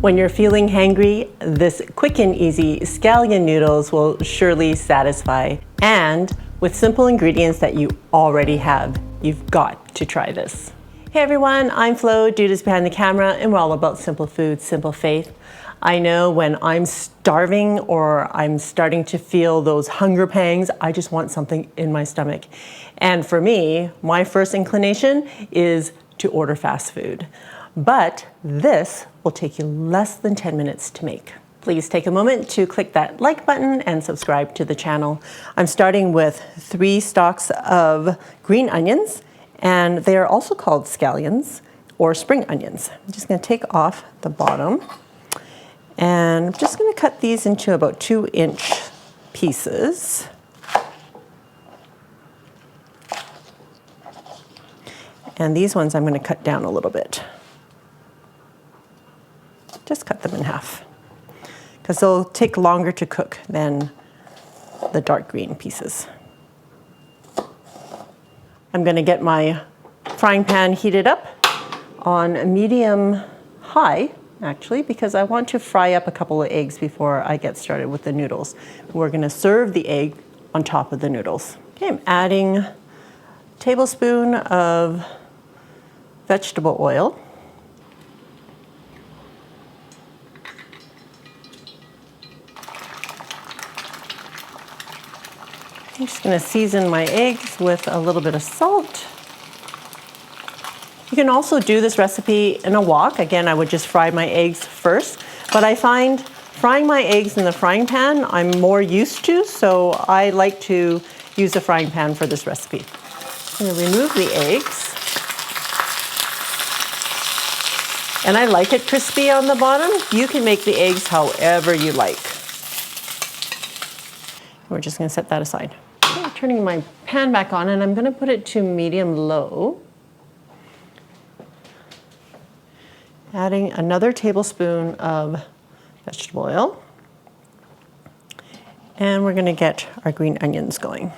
When you're feeling hangry, this quick and easy scallion noodles will surely satisfy. And with simple ingredients that you already have, you've got to try this. Hey everyone, I'm Flo, Dude is behind the camera, and we're all about simple food, simple faith. I know when I'm starving or I'm starting to feel those hunger pangs, I just want something in my stomach. And for me, my first inclination is to order fast food. But this will take you less than 10 minutes to make. Please take a moment to click that like button and subscribe to the channel. I'm starting with 3 stalks of green onions, and they are also called scallions or spring onions. I'm just going to take off the bottom, and I'm just going to cut these into about 2-inch pieces. And these ones I'm going to cut down a little bit. Just cut them in half, because they'll take longer to cook than the dark green pieces. I'm going to get my frying pan heated up on medium high, actually, because I want to fry up a couple of eggs before I get started with the noodles. We're going to serve the egg on top of the noodles. Okay, I'm adding a tablespoon of vegetable oil. I'm just going to season my eggs with a little bit of salt. You can also do this recipe in a wok. Again, I would just fry my eggs first, but I find frying my eggs in the frying pan I'm more used to, so I like to use a frying pan for this recipe. I'm going to remove the eggs. And I like it crispy on the bottom. You can make the eggs however you like. We're just going to set that aside. I'm turning my pan back on, and I'm going to put it to medium-low. Adding another tablespoon of vegetable oil. And we're going to get our green onions going.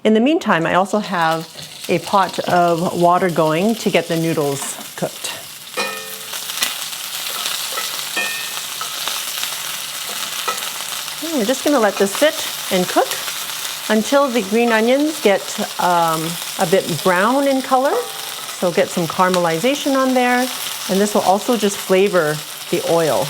In the meantime, I also have a pot of water going to get the noodles cooked. And we're just going to let this sit and cook until the green onions get a bit brown in color. So get some caramelization on there, and this will also just flavor the oil.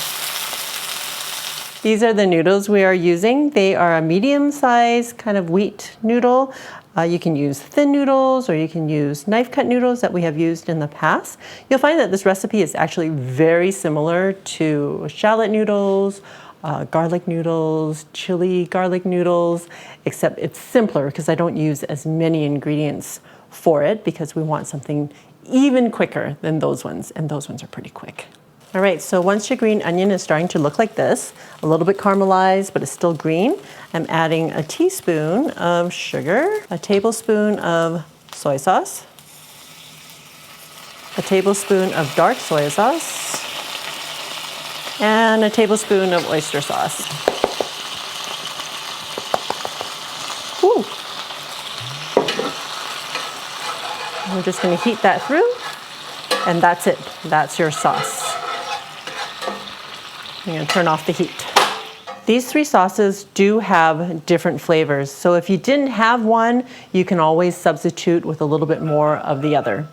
These are the noodles we are using. They are a medium-sized kind of wheat noodle. You can use thin noodles, or you can use knife-cut noodles that we have used in the past. You'll find that this recipe is actually very similar to shallot noodles, garlic noodles, chili garlic noodles, except it's simpler because I don't use as many ingredients for it, because we want something even quicker than those ones, and those ones are pretty quick. All right, so once your green onion is starting to look like this, a little bit caramelized, but it's still green, I'm adding a teaspoon of sugar, a tablespoon of soy sauce, a tablespoon of dark soy sauce, and a tablespoon of oyster sauce. Ooh. We're just going to heat that through, and that's it. That's your sauce. I'm going to turn off the heat. These 3 sauces do have different flavors, so if you didn't have one, you can always substitute with a little bit more of the other.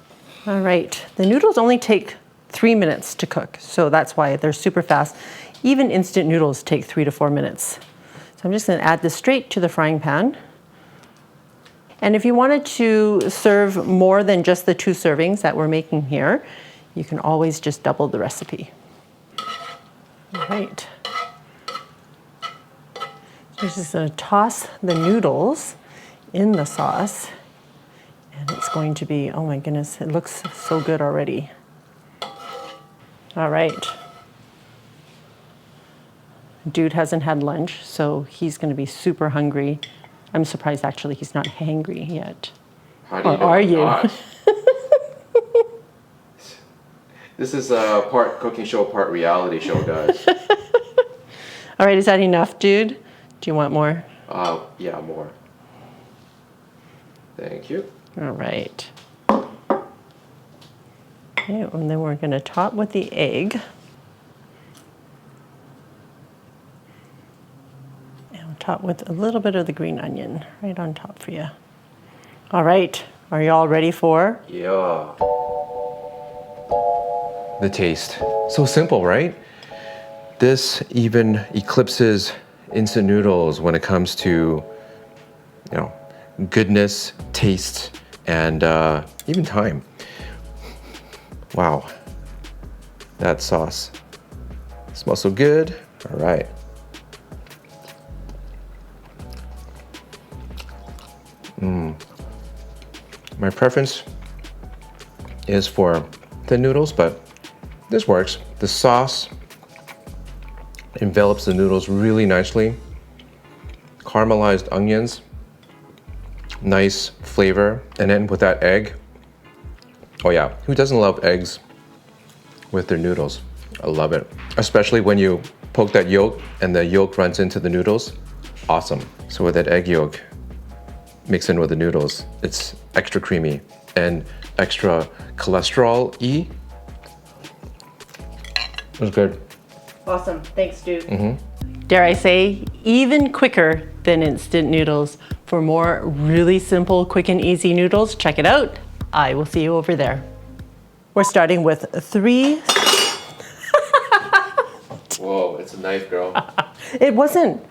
All right, the noodles only take 3 minutes to cook, so that's why they're super fast. Even instant noodles take 3 to 4 minutes. So I'm just going to add this straight to the frying pan. And if you wanted to serve more than just the 2 servings that we're making here, you can always just double the recipe. All right. So I'm just going to toss the noodles in the sauce, and it's going to be, oh my goodness, it looks so good already. All right. Dude hasn't had lunch, so he's going to be super hungry. I'm surprised actually he's not hangry yet. How do you know are I'm you? not? This is a part cooking show, part reality show, guys. All right, is that enough, dude? Do you want more? Yeah, more. Thank you. All right. Okay, and then we're going to top with the egg. top with a little bit of the green onion right on top for you. All right, are you all ready for? Yeah. The taste. So simple, right? This even eclipses instant noodles when it comes to, goodness, taste, and even time. Wow. That sauce smells so good. All right. My preference is for thin noodles, but this works. The sauce envelops the noodles really nicely. Caramelized onions, nice flavor. And then with that egg, oh yeah, who doesn't love eggs with their noodles? I love it. Especially when you poke that yolk and the yolk runs into the noodles. Awesome. So with that egg yolk mixed in with the noodles, it's extra creamy and extra cholesterol-y. It was good. Awesome, thanks, dude. Dare I say, even quicker than instant noodles. For more really simple, quick and easy noodles, check it out. I will see you over there. We're starting with 3. Whoa, it's a knife, girl. It wasn't.